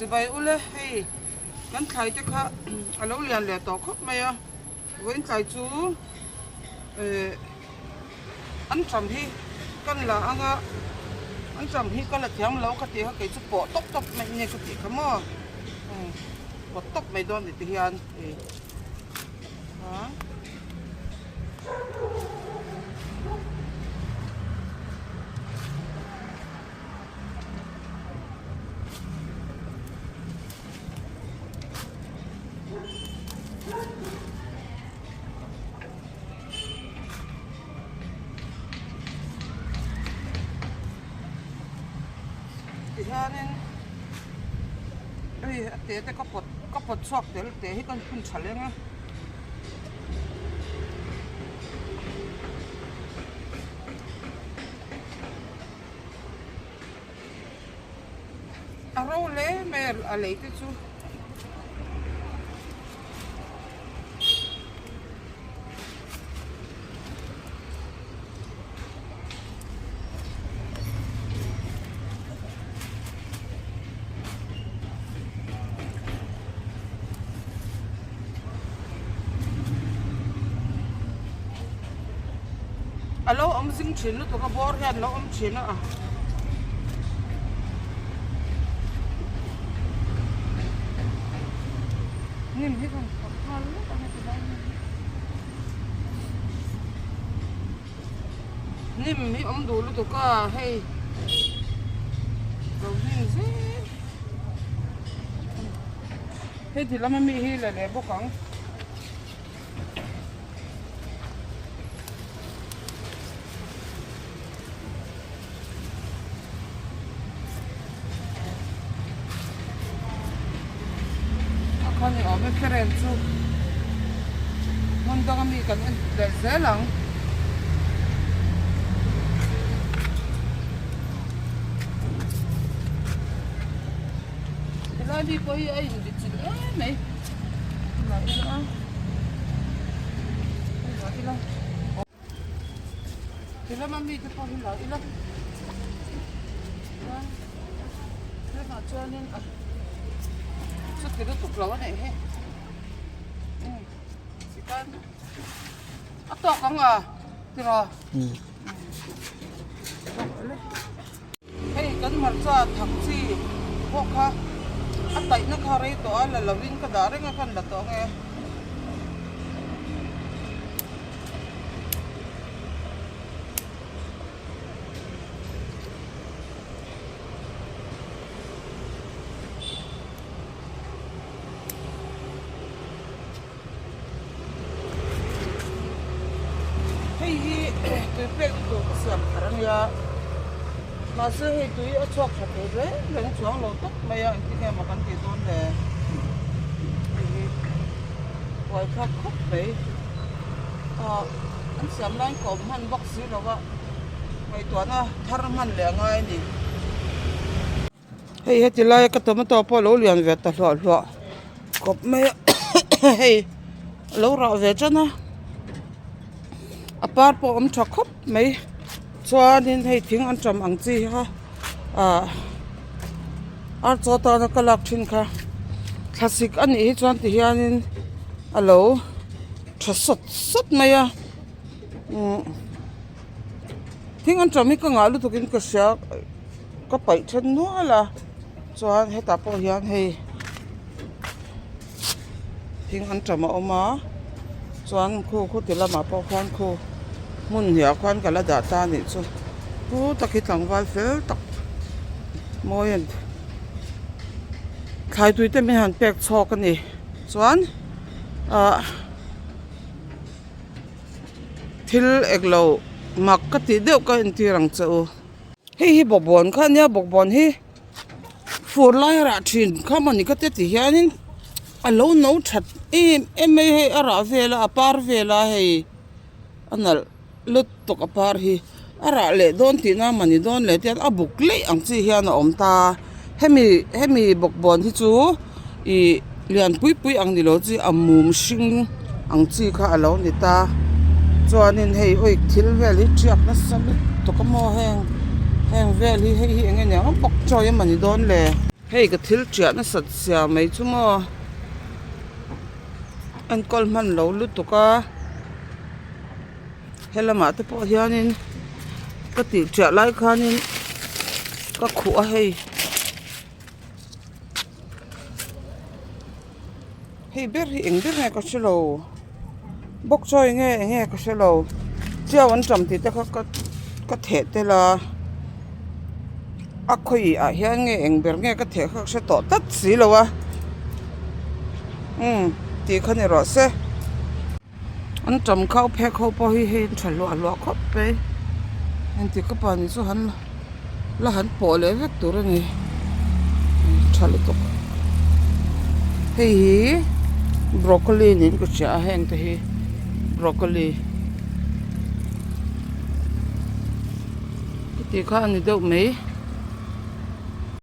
สิไปอุเลยให้กันไทยจะค่ะเราเรียนแหละต่อครบไหมอ่ะเว้นใจจูอันจำที่กันละอันจำที่กันละเทียมเราก็ตีเขาเกิดจะปวดตบไม่เนี่ยก็ตีขโมยปวดตบไม่โดนติดเฮียนฮะนี่เตะแต่ก็ปวดชอบเตะให้กันคุณฉันเลยนะเราเลยแม่อะไรที่ชูเราอมสิงชินแล้วตัวก็บอร์เห็นเราอมชินอ่ะนี่มันที่กันทานแล้วก็ให้ไปได้นี่มันที่อมดูแล้วตัวก็ให้เราวิ่งสิให้ทีละมันมีให้หลายๆพวกของคนนี้ออกไม่เคยเรียนสู้มันต้องมีกันเด็กเสียหลังแล้วดีกว่าไอ้ดิจิทัลไหมไหนล่ะทีละมันมีจะพอที่ไหนล่ะเรื่องอะไรเนี่ยสุดที่เราถูกเราเนี่ยเฮ้สิกันอ่ะต่อกันอ่ะที่เราเฮ้ยกันมันจะถังซีพวกเขาอ่ะแต่นักข่าวเรื่องตัวอะไรเราวิ่งกระดาษเรื่องกันละตัวไงตัวเป็ดตัวก็เสื่อมขนาดนี้มาซื้อให้ตัวเอาชอบขัดเลยเรื่องช่วงเราตกไม่ยังที่แกมากันที่ต้นเลยไว้พักครบไปอันเสื่อมร้านของมันบอกซื้อแล้วว่าไอ้ตัวน่ะทารมันเหลือไงนี่เฮ้ยที่ไรก็ตัวมันตัวพอเราเรียนเวทตลอดเลยกบไม่เฮ้ยเราเวทจ้ะนะapart พออมชักครบไหมส่วนนี้ให้ทิ้งอันจำอังจีค่ะอันจอตอนก็ลักชินค่ะคลาสสิกอันนี้ส่วนที่อันนี้ฮัลโหลชัดสดไหมอ่ะทิ้งอันจำนี่ก็งาลุตุกินก็เสียก็ไปเช่นนู้นละส่วนให้ตาพอเฮียนให้ทิ้งอันจำมาออกมาส่วนคู่ที่ละมาพอควันคู่มุนเหี่ยวควันกันละดาตานี่ส่วนผู้ตะกี้หลังวันเฟลตักมอยนขายตัวเต็มไม่หันแปลกชอกันนี่ส่วนทิลเอกเรามักกะติเดียวก็อินที่รังเจ้าเฮ้ยบอกบอลข้าเนี่ยบอกบอลเฮ้ฟูไล่ระชินข้ามันนี่ก็เตะที่เฮียนี่อันเราโน้ตชัดไม่ให้อาราเวลาปาร์เวลาให้อันนั้นลุดตกปาร์ให้อาราเล่โดนที่น้ามันนี่โดนเล่ที่อันบุกเล่อังที่เฮียน่ะอมตาให้มีบอกบอลที่จูเรียนปุยอังนี่เราจีอันมุมชิงอังที่ข้าเราเนี่ยตาจวนนี้ให้โอ้ยทิลเวลิจักนั่นสิตกมอแห้งเวลิให้เงี้ยเนี่ยบอกจอยมันนี่โดนเล่ hei cái thil chia nó sạch xia mấy chú mà anh con man lâu lút tụ ca hay là mà tepawh hianin cái thil chia lại khanin cái khua hei hei ber hi eng ber nghe cái xe lầu bốc chơi nghe cái xe lầu chiao anh chậm thì ta cái thể thế là khoi hian nghe eng ber nghe cái thể khác sẽ tỏ tất xí lâu à thì khăn này rõ xe anh chậm khâu phe khâu po hi hi chả loa khóc pe anh thì các bạn số hắn là hắn bỏ lấy vết tủ rồi này chả lấy tục hi broccoli này có chả hang thì broccoli cái thì khăn này đâu mấy